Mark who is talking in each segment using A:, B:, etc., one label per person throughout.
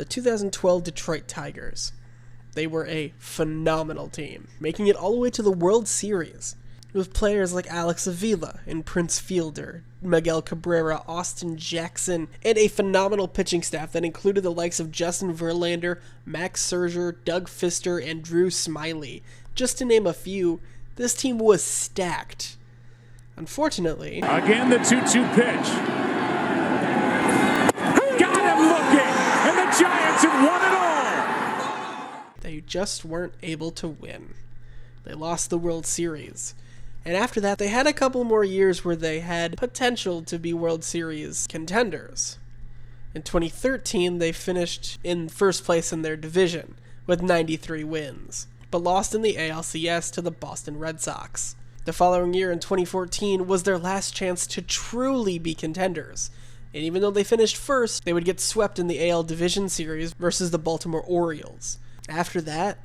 A: the 2012 Detroit Tigers. They were a phenomenal team, making it all the way to the World Series, with players like Alex Avila and Prince Fielder, Miguel Cabrera, Austin Jackson, and a phenomenal pitching staff that included the likes of Justin Verlander, Max Scherzer, Doug Fister, and Drew Smyly. Just to name a few, this team was stacked. Unfortunately,
B: again the 2-2 pitch. Got him looking, and the Giants have won it all.
A: They just weren't able to win. They lost the World Series. And after that, they had a couple more years where they had potential to be World Series contenders. In 2013, they finished in first place in their division with 93 wins, but lost in the ALCS to the Boston Red Sox. The following year, in 2014, was their last chance to truly be contenders. And even though they finished first, they would get swept in the AL Division Series versus the Baltimore Orioles. After that,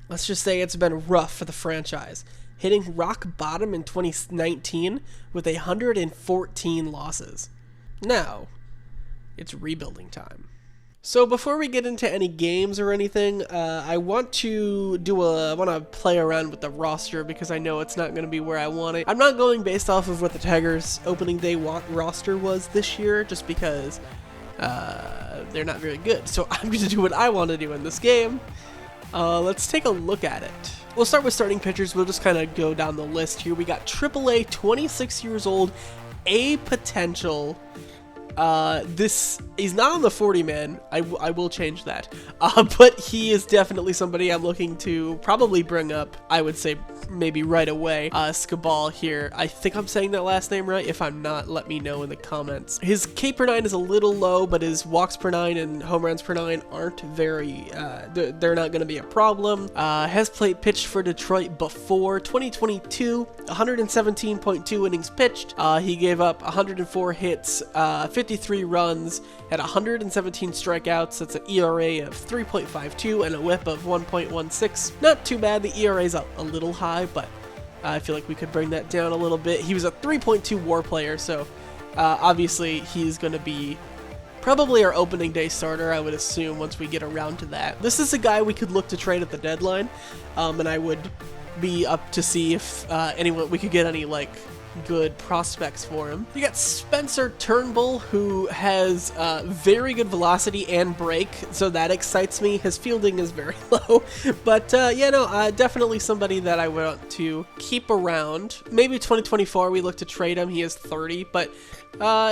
A: let's just say it's been rough for the franchise, hitting rock bottom in 2019 with 114 losses. Now, it's rebuilding time. So before we get into any games or anything, I want to play around with the roster because I know it's not going to be where I want it. I'm not going based off of what the Tigers opening day roster was this year, just because they're not very good. So I'm going to do what I want to do in this game. Let's take a look at it. We'll start with starting pitchers. We'll just kind of go down the list here. We got AAA, 26 years old, A potential. He's not on the 40-man. I will change that. But he is definitely somebody I'm looking to probably bring up, I would say maybe right away. Scabal here. I think I'm saying that last name right. If I'm not, let me know in the comments. His K per 9 is a little low, but his walks per 9 and home runs per 9 aren't very, they're not going to be a problem. Has pitched for Detroit before. 2022, 117.2 innings pitched. He gave up 104 hits, 53 runs, had 117 strikeouts. That's an ERA of 3.52 and a whip of 1.16. Not too bad. The ERA is a little high, but I feel like we could bring that down a little bit. He was a 3.2 WAR player, so obviously he's going to be probably our opening day starter, I would assume, once we get around to that. This is a guy we could look to trade at the deadline, and I would be up to see if we could get any good prospects for him. You got Spencer Turnbull, who has very good velocity and break, so that excites me. His fielding is very low, but definitely somebody that I want to keep around. Maybe 2024 we look to trade him. He is 30, but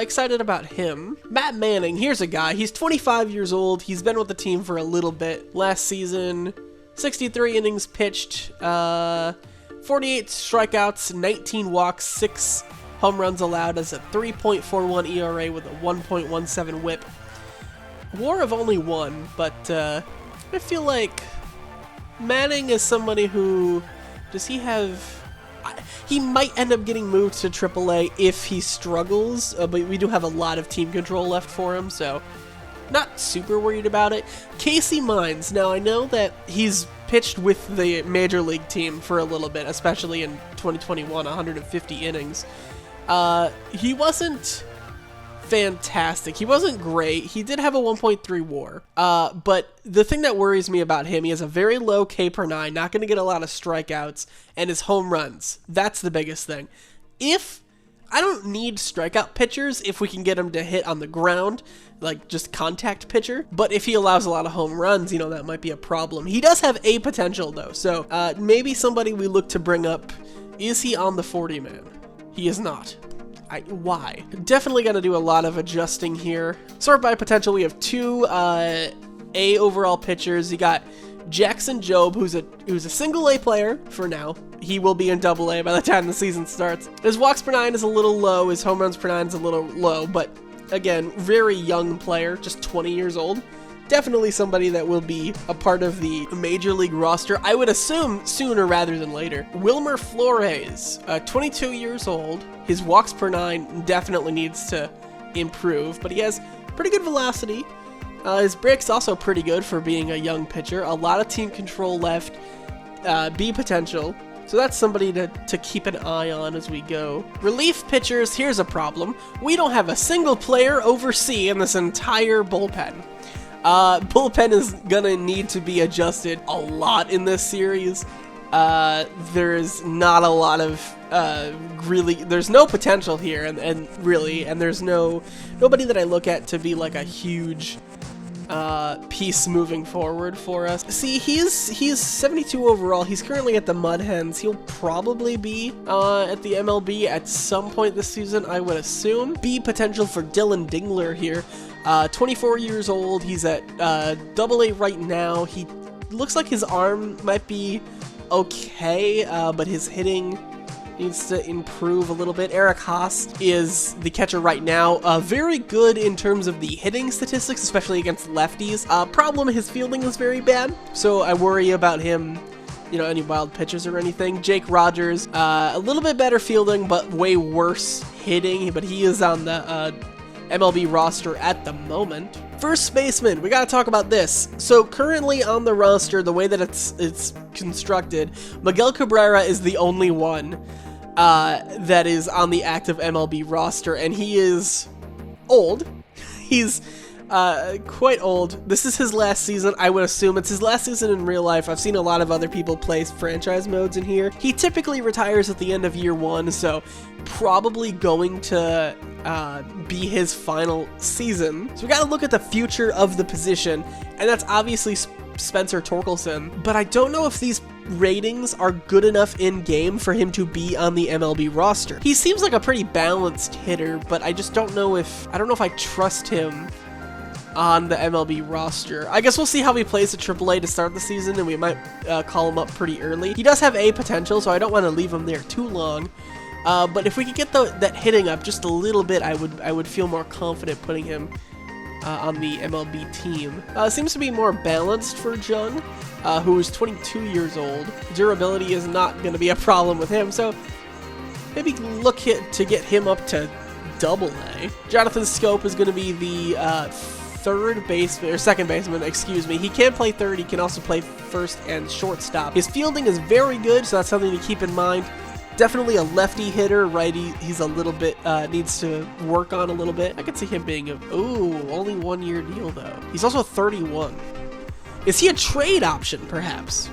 A: excited about him. Matt Manning, here's a guy. He's 25 years old. He's been with the team for a little bit. Last season, 63 innings pitched, 48 strikeouts, 19 walks, 6 home runs allowed, as a 3.41 ERA with a 1.17 whip. WAR of only 1, but I feel like Manning is somebody who, he might end up getting moved to AAA if he struggles, but we do have a lot of team control left for him, so not super worried about it. Casey Mines, now I know that he's pitched with the major league team for a little bit, especially in 2021, 150 innings. He wasn't fantastic. He wasn't great. He did have a 1.3 WAR. But the thing that worries me about him, he has a very low K per 9, not going to get a lot of strikeouts, and his home runs. That's the biggest thing. I don't need strikeout pitchers if we can get him to hit on the ground, like just contact pitcher. But if he allows a lot of home runs, that might be a problem. He does have A potential though, so maybe somebody we look to bring up. Is he on the 40-man? He is not. Why? Definitely got to do a lot of adjusting here. Sort by potential, we have 2 A overall pitchers. You got Jackson Jobe, who's a single A player for now. He will be in double A by the time the season starts. His walks per 9 is a little low. His home runs per 9 is a little low, but again, very young player, just 20 years old. Definitely somebody that will be a part of the major league roster, I would assume sooner rather than later. Wilmer Flores, 22 years old. His walks per 9 definitely needs to improve, but he has pretty good velocity. His break's also pretty good for being a young pitcher. A lot of team control left, B potential. So that's somebody to keep an eye on as we go. Relief pitchers, here's a problem. We don't have a single player over C in this entire bullpen. Bullpen is gonna need to be adjusted a lot in this series. There's not a lot of there's no potential here, and there's nobody that I look at to be like a huge piece moving forward for us. See, he's 72 overall. He's currently at the Mud Hens. He'll probably be at the MLB at some point this season, I would assume. B potential for Dylan Dingler here. 24 years old. He's at AA right now. He looks like his arm might be okay, but his hitting needs to improve a little bit. Eric Haas is the catcher right now. Very good in terms of the hitting statistics, especially against lefties. Problem, his fielding is very bad, so I worry about him, any wild pitches or anything. Jake Rogers, a little bit better fielding, but way worse hitting, but he is on the MLB roster at the moment. First baseman, we gotta talk about this. So currently on the roster, the way that it's constructed, Miguel Cabrera is the only one that is on the active MLB roster, and he is old. He's quite old. This is his last season. I would assume it's his last season in real life. I've seen a lot of other people play franchise modes in here. He typically retires at the end of year 1, so probably going to be his final season. So we got to look at the future of the position, and that's obviously Spencer Torkelson. But I don't know if these ratings are good enough in game for him to be on the MLB roster. He seems like a pretty balanced hitter, but I just don't know if I trust him on the MLB roster. I guess we'll see how he plays at AAA to start the season, and we might call him up pretty early. He does have A potential, so I don't want to leave him there too long. But if we could get that hitting up just a little bit, I would feel more confident putting him on the MLB team. Seems to be more balanced for Jung, who is 22 years old. Durability is not going to be a problem with him, so maybe look to get him up to AA. Jonathan Scope is going to be the second baseman, excuse me. He can play third. He can also play first and shortstop. His fielding is very good, so that's something to keep in mind. Definitely a lefty hitter, righty. He's a little bit, needs to work on a little bit. I could see him being only 1 year deal though. He's also 31. Is he a trade option, perhaps?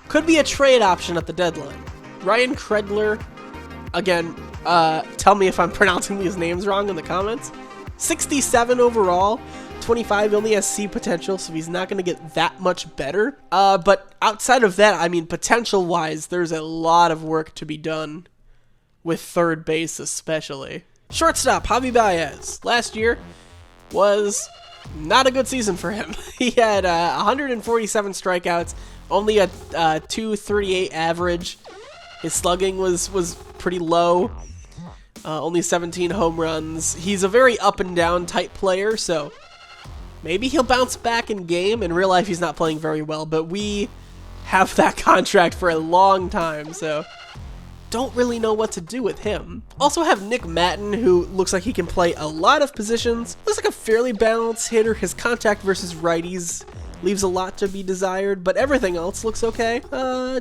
A: Could be a trade option at the deadline. Ryan Kredler, again, tell me if I'm pronouncing these names wrong in the comments. 67 overall. 25, only has C potential, so he's not going to get that much better. But outside of that, I mean, potential-wise, there's a lot of work to be done with third base especially. Shortstop, Javi Baez. Last year was not a good season for him. He had 147 strikeouts, only a 238 average. His slugging was pretty low. Only 17 home runs. He's a very up-and-down type player, so maybe he'll bounce back in game. In real life, he's not playing very well, but we have that contract for a long time, so don't really know what to do with him. Also have Nick Matten, who looks like he can play a lot of positions. Looks like a fairly balanced hitter. His contact versus righties leaves a lot to be desired, but everything else looks okay.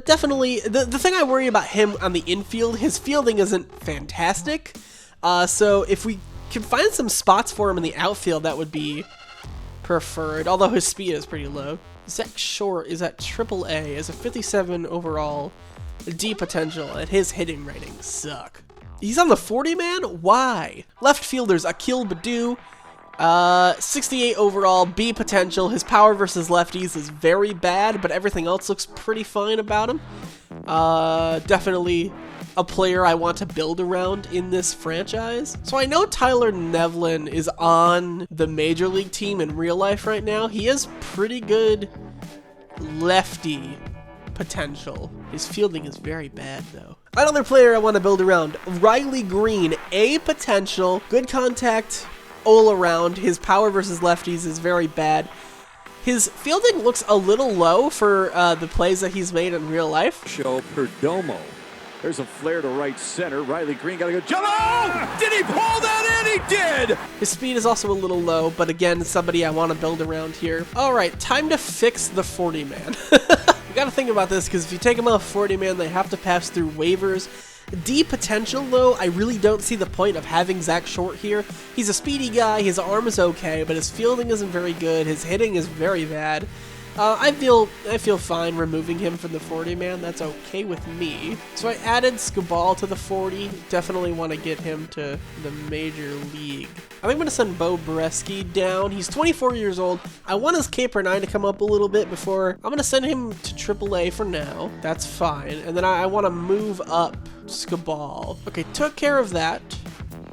A: Definitely, the thing I worry about him on the infield, his fielding isn't fantastic, so if we can find some spots for him in the outfield, that would be preferred, although his speed is pretty low. Zach Short is at AAA as a 57 overall, D potential, and his hitting ratings suck. He's on the 40-man? Why? Left fielders, Akil Baddoo, 68 overall, B potential. His power versus lefties is very bad, but everything else looks pretty fine about him. Definitely a player I want to build around in this franchise. So I know Tyler Nevlin is on the Major League team in real life right now. He has pretty good lefty potential. His fielding is very bad though. Another player I want to build around, Riley Green, A potential, good contact all around. His power versus lefties is very bad. His fielding looks a little low for the plays that he's made in real life.
B: Show Perdomo. There's a flare to right center. Riley Green got to go. Oh! Did he pull that in? He did!
A: His speed is also a little low, but again, somebody I want to build around here. All right, time to fix the 40-man. You got to think about this, because if you take him off 40-man, they have to pass through waivers. D potential, though, I really don't see the point of having Zach Short here. He's a speedy guy, his arm is okay, but his fielding isn't very good, his hitting is very bad. I feel fine removing him from the 40-man. That's okay with me. So I added Skubal to the 40. Definitely want to get him to the major league. I think I'm going to send Bo Boreski down. He's 24 years old. I want his K per 9 to come up a little bit before. I'm going to send him to AAA for now. That's fine. And then I want to move up Skubal. Okay, took care of that.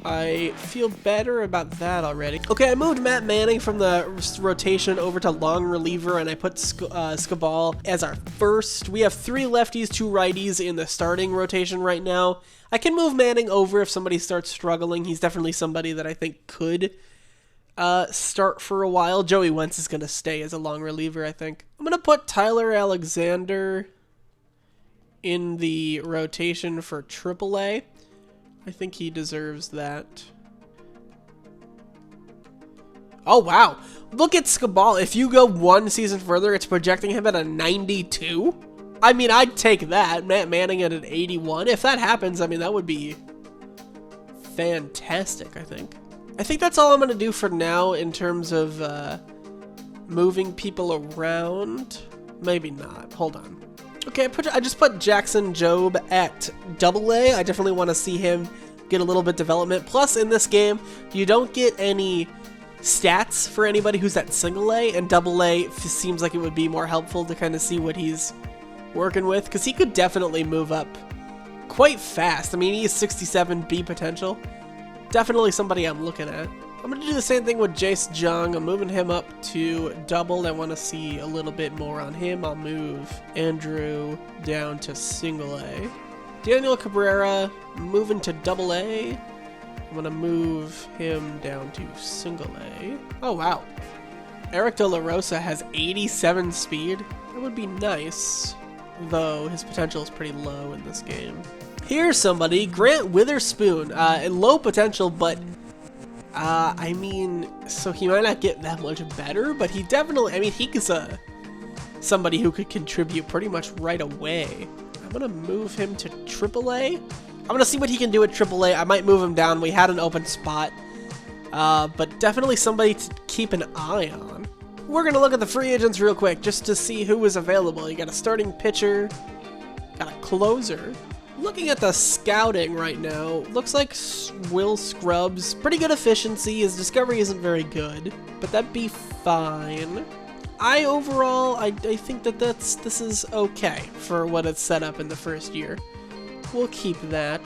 A: I feel better about that already. Okay, I moved Matt Manning from the rotation over to long reliever, and I put Skubal as our first. We have 3 lefties, 2 righties in the starting rotation right now. I can move Manning over if somebody starts struggling. He's definitely somebody that I think could start for a while. Joey Wentz is going to stay as a long reliever, I think. I'm going to put Tyler Alexander in the rotation for AAA. I think he deserves that. Oh, wow. Look at Skubal. If you go one season further, it's projecting him at a 92. I mean, I'd take that. Matt Manning at an 81. If that happens, I mean, that would be fantastic, I think. I think that's all I'm going to do for now in terms of moving people around. Maybe not. Hold on. Okay, I just put Jackson Jobe at AA. I definitely want to see him get a little bit development. Plus, in this game, you don't get any stats for anybody who's at single A, and AA seems like it would be more helpful to kind of see what he's working with, because he could definitely move up quite fast. I mean, he has 67 B potential. Definitely somebody I'm looking at. I'm going to do the same thing with Jace Jung. I'm moving him up to double. I want to see a little bit more on him. I'll move Andrew down to single A. Daniel Cabrera, moving to double A. I'm going to move him down to single A. Oh, wow. Eric De La Rosa has 87 speed. That would be nice, though his potential is pretty low in this game. Here's somebody, Grant Witherspoon. Low potential, but I mean, so he might not get that much better, but he definitely, I mean, he's somebody who could contribute pretty much right away. I'm going to move him to AAA. I'm going to see what he can do at AAA. I might move him down. We had an open spot, but definitely somebody to keep an eye on. We're going to look at the free agents real quick just to see who is available. You got a starting pitcher, got a closer. Looking at the scouting right now, looks like Will Scrubs, pretty good efficiency. His discovery isn't very good, but that'd be fine. Overall, I think that this is okay for what it's set up in the first year. We'll keep that.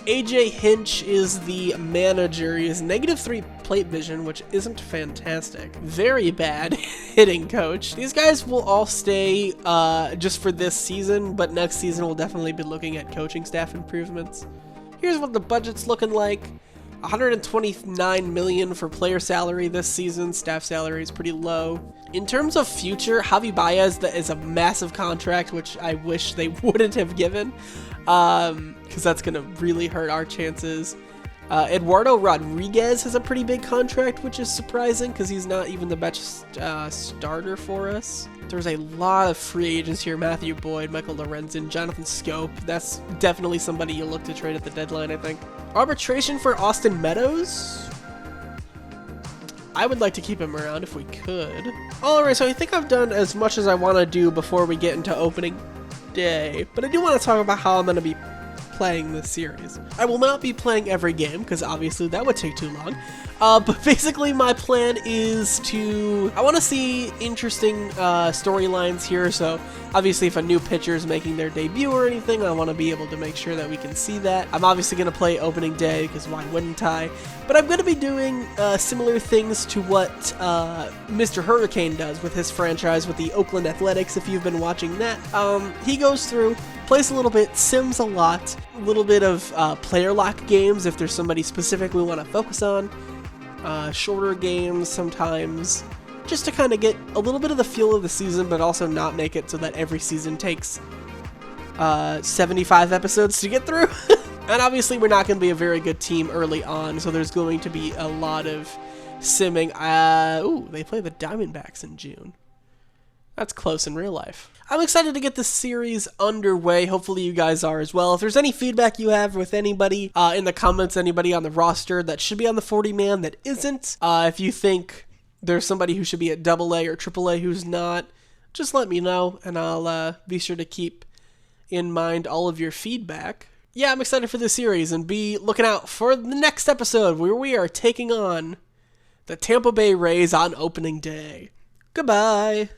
A: AJ Hinch is the manager. He has -3 plate vision, which isn't fantastic. Very bad hitting coach. These guys will all stay just for this season, but next season we'll definitely be looking at coaching staff improvements. Here's what the budget's looking like. $129 million for player salary this season. Staff salary is pretty low. In terms of future, Javi Baez is a massive contract, which I wish they wouldn't have given, because that's going to really hurt our chances. Eduardo Rodriguez has a pretty big contract, which is surprising because he's not even the best starter for us. There's a lot of free agents here. Matthew Boyd, Michael Lorenzen, Jonathan Scope. That's definitely somebody you look to trade at the deadline, I think. Arbitration for Austin Meadows. I would like to keep him around if we could. Alright, so I think I've done as much as I want to do before we get into opening day. But I do want to talk about how I'm going to be playing this series. I will not be playing every game, because obviously that would take too long. But basically my plan is I want to see interesting storylines here, so obviously if a new pitcher is making their debut or anything, I want to be able to make sure that we can see that. I'm obviously going to play opening day, because why wouldn't I? But I'm going to be doing similar things to what Mr. Hurricane does with his franchise with the Oakland Athletics, if you've been watching that. He goes through, plays a little bit, sims a lot, a little bit of player lock games if there's somebody specific we want to focus on, shorter games sometimes, just to kind of get a little bit of the feel of the season, but also not make it so that every season takes 75 episodes to get through. And obviously we're not going to be a very good team early on, so there's going to be a lot of simming. Ooh, they play the Diamondbacks in June. That's close in real life. I'm excited to get this series underway. Hopefully you guys are as well. If there's any feedback you have with anybody in the comments, anybody on the roster that should be on the 40-man that isn't, if you think there's somebody who should be at AA or AAA who's not, just let me know, and I'll be sure to keep in mind all of your feedback. Yeah, I'm excited for this series, and be looking out for the next episode where we are taking on the Tampa Bay Rays on opening day. Goodbye.